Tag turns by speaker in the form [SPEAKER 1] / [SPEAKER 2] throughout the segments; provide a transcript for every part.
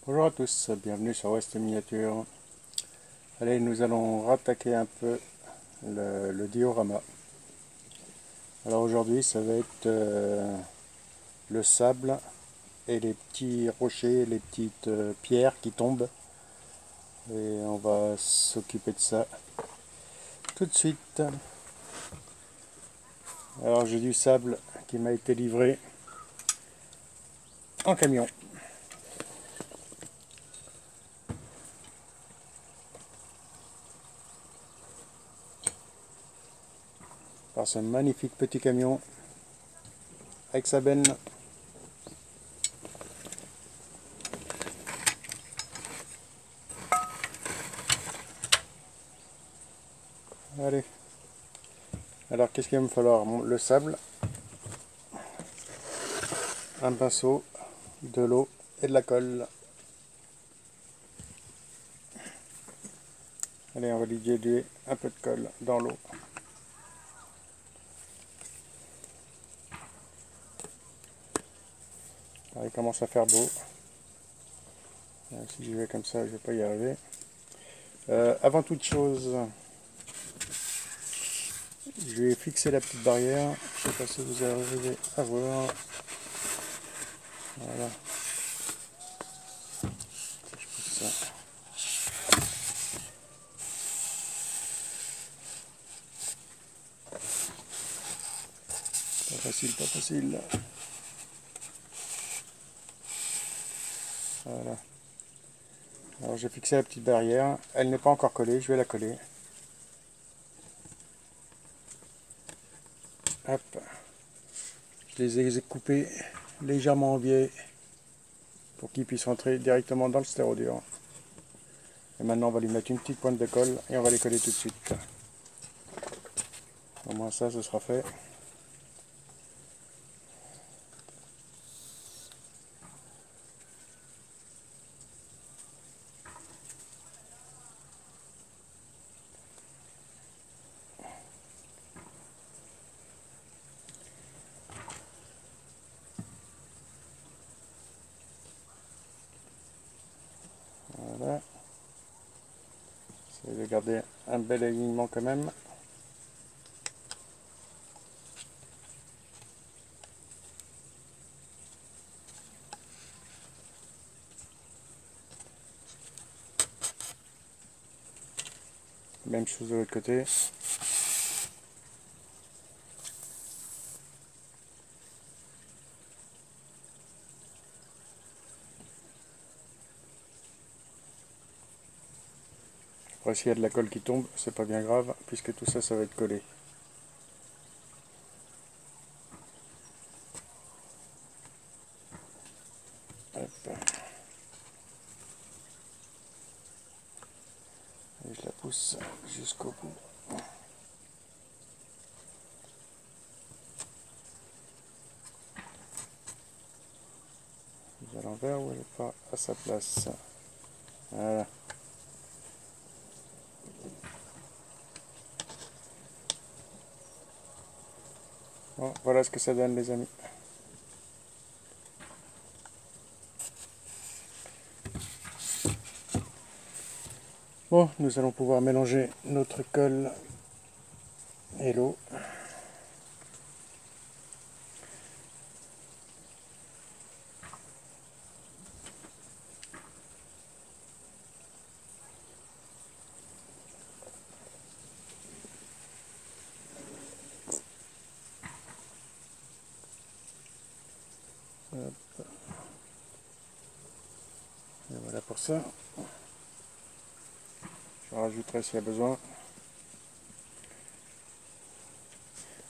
[SPEAKER 1] Bonjour à tous, bienvenue sur West Miniature. Allez, nous allons rattaquer un peu le diorama. Alors aujourd'hui, ça va être le sable et les petits rochers, les petites pierres qui tombent. Et on va s'occuper de ça tout de suite. Alors j'ai du sable qui m'a été livré en camion. Par ce magnifique petit camion avec sa benne. Allez. Alors qu'est-ce qu'il va me falloir? Le sable, un pinceau, de l'eau et de la colle. Allez, on va lui diluer un peu de colle dans l'eau. Il commence à faire beau. Si je vais comme ça, je ne vais pas y arriver. Avant toute chose, je vais fixer la petite barrière. Je ne sais pas si vous arrivez à voir. Voilà. Je pousse ça. Pas facile, pas facile. Voilà. Alors j'ai fixé la petite barrière. Elle n'est pas encore collée, je vais la coller. Hop. Je les ai coupés légèrement en biais pour qu'ils puissent rentrer directement dans le stérodur. Et maintenant on va lui mettre une petite pointe de colle et on va les coller tout de suite. Au moins ça, ce sera fait. Voilà. Essayez de garder un bel alignement quand même. Même chose de l'autre côté. Après, s'il y a de la colle qui tombe, c'est pas bien grave, puisque tout ça, ça va être collé. Hop. Et je la pousse jusqu'au bout. À l'envers ou elle n'est pas à sa place. Voilà. Bon, voilà ce que ça donne, les amis. Bon, nous allons pouvoir mélanger notre colle et l'eau. Hop. Et voilà pour ça. Je rajouterai s'il y a besoin.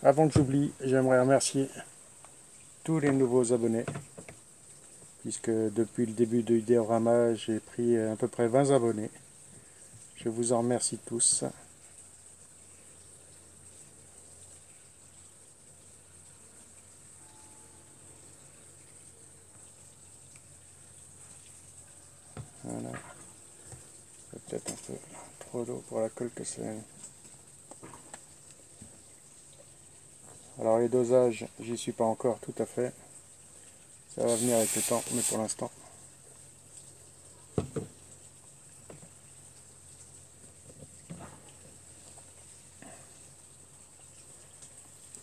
[SPEAKER 1] Avant que j'oublie, j'aimerais remercier tous les nouveaux abonnés, puisque depuis le début du diorama, j'ai pris à peu près 20 abonnés. Je vous en remercie tous. Voilà. Peut-être un peu trop d'eau pour la colle que c'est. Alors les dosages, j'y suis pas encore tout à fait. Ça va venir avec le temps, mais pour l'instant.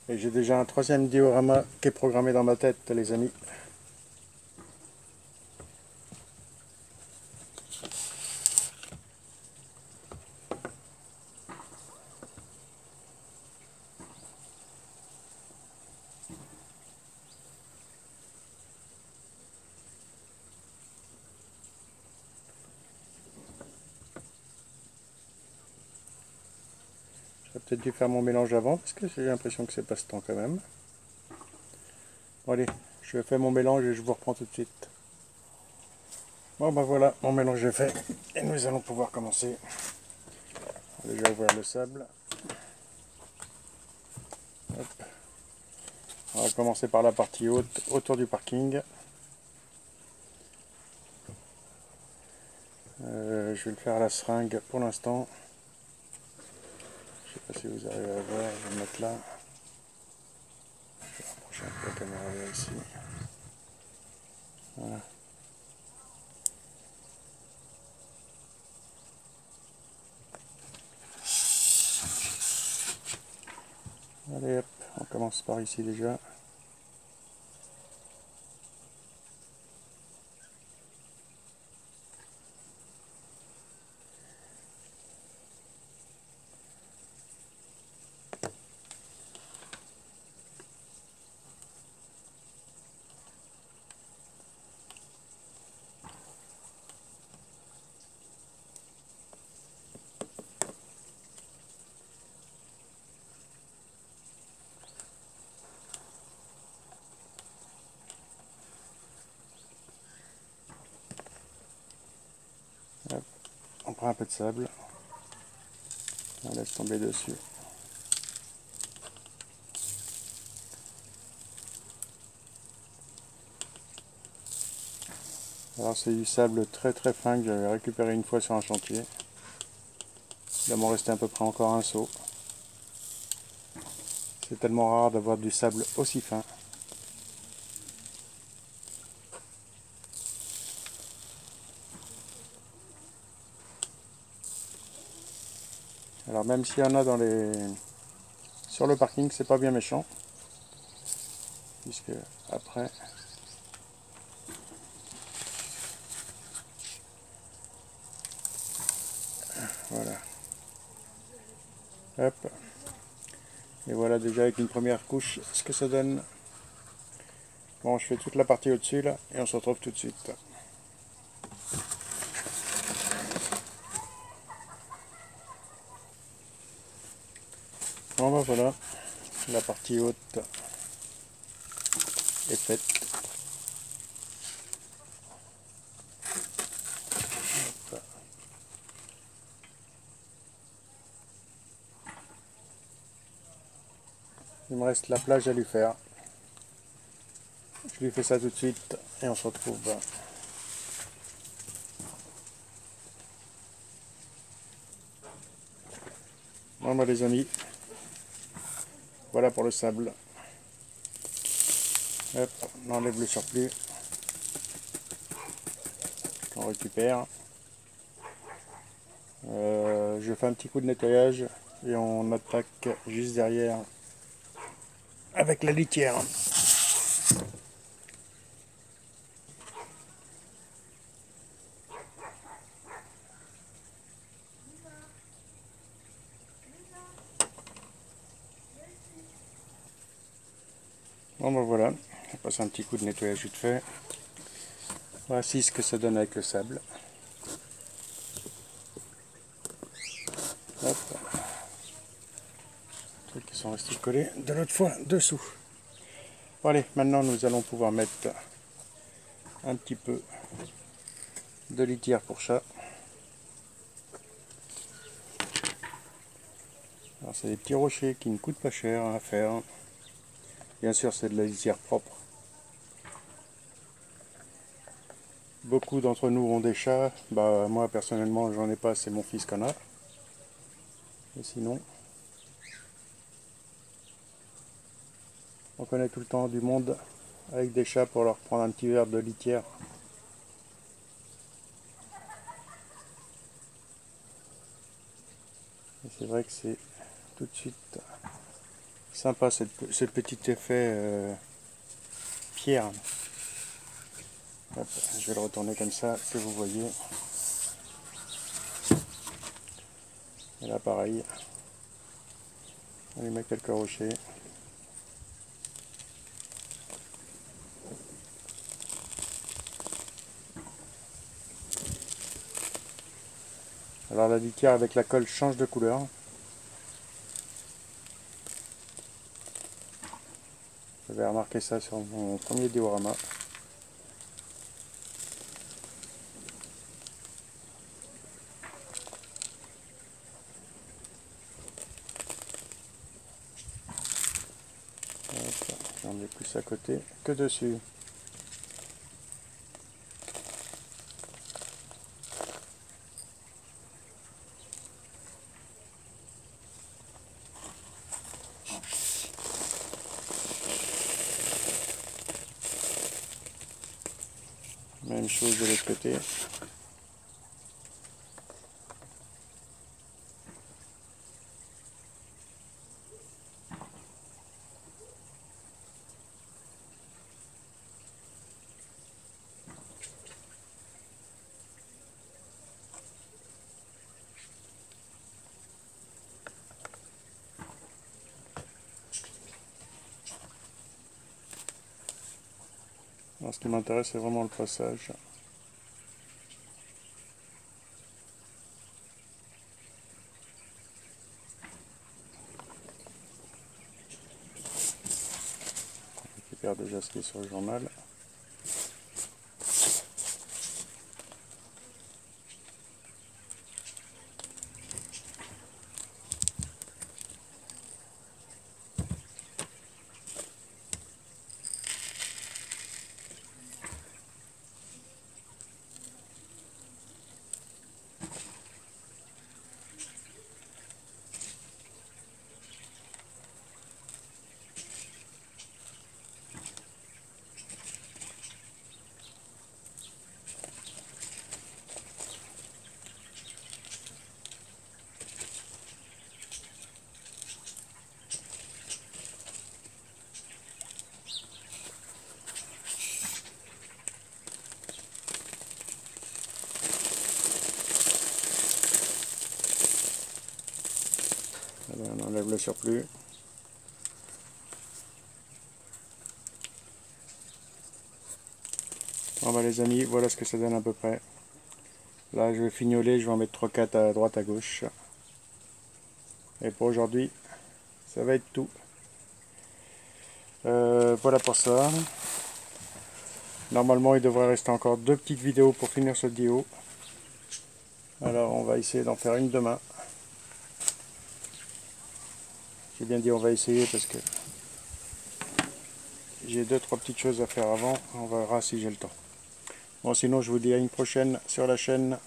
[SPEAKER 1] Et j'ai déjà un troisième diorama qui est programmé dans ma tête, les amis. J'aurais peut-être dû faire mon mélange avant, parce que j'ai l'impression que c'est pas ce temps quand même. Bon allez, je fais mon mélange et je vous reprends tout de suite. Bon bah voilà, mon mélange est fait. Et nous allons pouvoir commencer. On va déjà ouvrir le sable. Hop. On va commencer par la partie haute, autour du parking. Je vais le faire à la seringue pour l'instant. Je sais pas si vous arrivez à voir, je vais le mettre là. Je vais rapprocher un peu la caméra là, ici. Voilà. Allez hop, on commence par ici déjà. Hop. On prend un peu de sable. On laisse tomber dessus. Alors c'est du sable très très fin que j'avais récupéré une fois sur un chantier. Il va m'en rester à peu près encore un seau. C'est tellement rare d'avoir du sable aussi fin. Alors même s'il y en a sur le parking, c'est pas bien méchant. Puisque après, voilà. Hop. Et voilà déjà avec une première couche ce que ça donne. Bon, je fais toute la partie au-dessus là et on se retrouve tout de suite. Bon ben voilà, la partie haute est faite. Hop. Il me reste la plage à lui faire. Je lui fais ça tout de suite et on se retrouve. Bon ben les amis, voilà pour le sable. Hop, on enlève le surplus. On récupère. Je fais un petit coup de nettoyage et on attaque juste derrière avec la litière. Bon ben voilà, on passe un petit coup de nettoyage vite fait. Voici ce que ça donne avec le sable. Hop. Les trucs qui sont restés collés de l'autre fois dessous. Bon allez, maintenant nous allons pouvoir mettre un petit peu de litière pour chat. Alors c'est des petits rochers qui ne coûtent pas cher à faire. Bien sûr c'est de la litière propre. Beaucoup d'entre nous ont des chats. Bah moi personnellement j'en ai pas, c'est mon fils qui en a. Et sinon, on connaît tout le temps du monde avec des chats pour leur prendre un petit verre de litière. Et c'est vrai que c'est tout de suite Sympa ce petit effet pierre. Hop, je vais le retourner comme ça que vous voyez. Et là pareil, on lui met quelques rochers. Alors la litière avec la colle change de couleur. J'avais remarqué ça sur mon premier diorama. J'en ai plus à côté que dessus. Même chose de l'autre côté. Alors, ce qui m'intéresse, c'est vraiment le passage. Je récupère déjà ce qui est sur le journal. Alors, on enlève le surplus. Bon bah les amis, voilà ce que ça donne à peu près. Là je vais fignoler, je vais en mettre 3-4 à droite à gauche. Et pour aujourd'hui, ça va être tout. Voilà pour ça. Normalement il devrait rester encore 2 petites vidéos pour finir ce duo. Alors on va essayer d'en faire une demain. J'ai bien dit on va essayer parce que j'ai 2-3 petites choses à faire avant. On verra si j'ai le temps. Bon sinon je vous dis à une prochaine sur la chaîne.